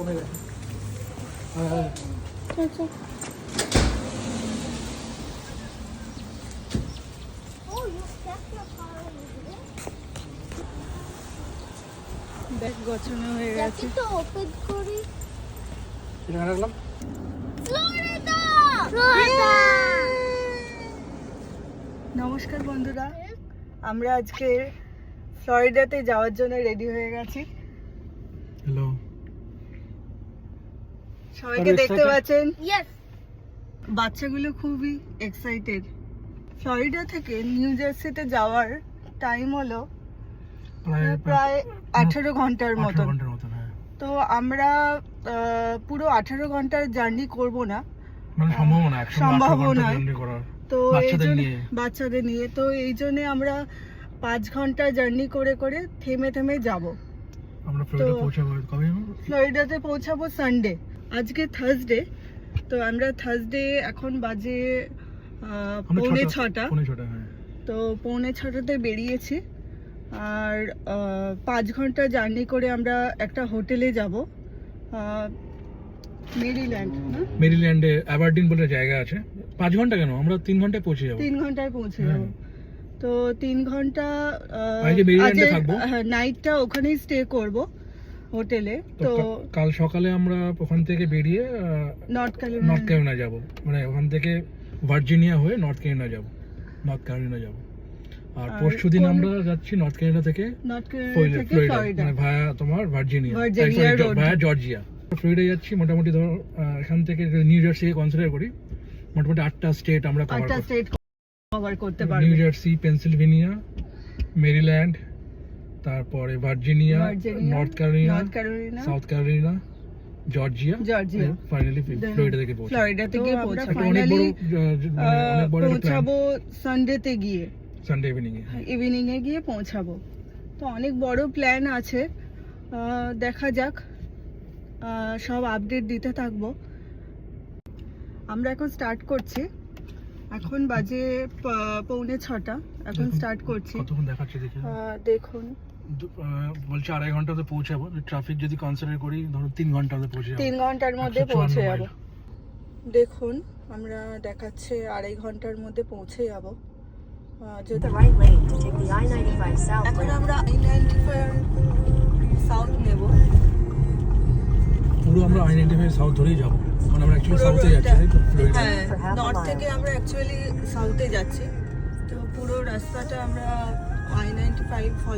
কমে গেছে। আচ্ছা ব্যাগ গোছানো হয়ে গেছে। তো ওপেন করি। এখানে রাখলাম। নমস্কার বন্ধুরা, আমরা আজকে ফ্লোরিডাতে যাওয়ার জন্য রেডি হয়ে গেছি। হ্যালো, সবাইকে দেখতে পাচ্ছেন, ইয়েস, বাচ্চাগুলো খুবই এক্সাইটেড। ফ্লোরিডা থেকে নিউ জার্সিতে যাওয়ার টাইম হলো প্রায় 18 ঘন্টার মতো। তো আমরা পুরো 18 ঘন্টার জার্নি করব না, সম্ভব নয়। তো বাচ্চাদের নিয়ে তো এই জন্য আমরা 5 ঘন্টা জার্নি করে করে থেমে থেমে যাব। আমরা ফ্লোরিডা পৌঁছাবো কবে? ফ্লোরিডাতে পৌঁছাবো সানডে। আজকে থার্সডে, তো আমরা থার্সডে এখন বাজে 6:45। তো 6:45 মেরিয়েছি, আর 5 ঘন্টা জার্নি করে আমরা একটা হোটেলে যাব, মেরিল্যান্ডে অ্যাবারডিন বলে জায়গা আছে। 5 ঘন্টা কেন, আমরা 3 ঘন্টায় পৌঁছে যাবো। 3 ঘন্টায় পৌঁছে যাবো। তো 3 ঘন্টা নাইটটা ওখানেই স্টে করব হোটেলে। তো কাল সকালে আমরা ওখান থেকে বেরিয়ে নর্থ ক্যারোলিনা যাব, মানে ওখান থেকে ভার্জিনিয়া হয়ে নর্থ ক্যারোলিনা যাব। আর পরশুদিন আমরা যাচ্ছি নর্থ ক্যারোলিনা থেকে ফ্লোরিডা, মানে ভায়া তোমার ভার্জিনিয়া, ভায়া জর্জিয়া। ফ্লোরিডা যাচ্ছি মোটামুটি ধরো এখান থেকে নিউ জার্সি কনসিডার করি, মোটামুটি 8টা স্টেট আমরা কভার করতে পারবো। নিউ জার্সি, পেনসিলভেনিয়া, মেরিল্যান্ড, তারপরে Virginia, North Carolina, South Carolina, Georgia, finally Florida থেকে পৌঁছাবো সানডেতে গিয়ে, সানডে ইভিনিং এ গিয়ে পৌঁছাবো। তো অনেক বড় প্ল্যান আছে, দেখা যাক, সব আপডেট দিতে থাকবো। আমরা এখন স্টার্ট করছি, এখন বাজে 5:45, এখন স্টার্ট করছি। কতক্ষণ দেখাচ্ছে দেখুন, বলছে 2.5 ঘন্টাতে পৌঁছাবো। ট্রাফিক যদি কনসিডার করি ধরো 3 ঘন্টাতে পৌঁছে যাবো। 3 ঘন্টার মধ্যে পৌঁছে যাবো। দেখুন আমরা দেখাচ্ছে 2.5 ঘন্টার মধ্যে পৌঁছে যাবো। এখন আমরা I-95 সাউথ নেব। পুরো আমরা I-95 সাউথ ধরেই যাবো, মানে আমরা অ্যাকচুয়ালি সাউথে যাচ্ছি, তাই তো? হ্যাঁ, নর্থ থেকে আমরা অ্যাকচুয়ালি সাউথে যাচ্ছি। তো পুরো রাস্তাটা আমরা I-95 ফলো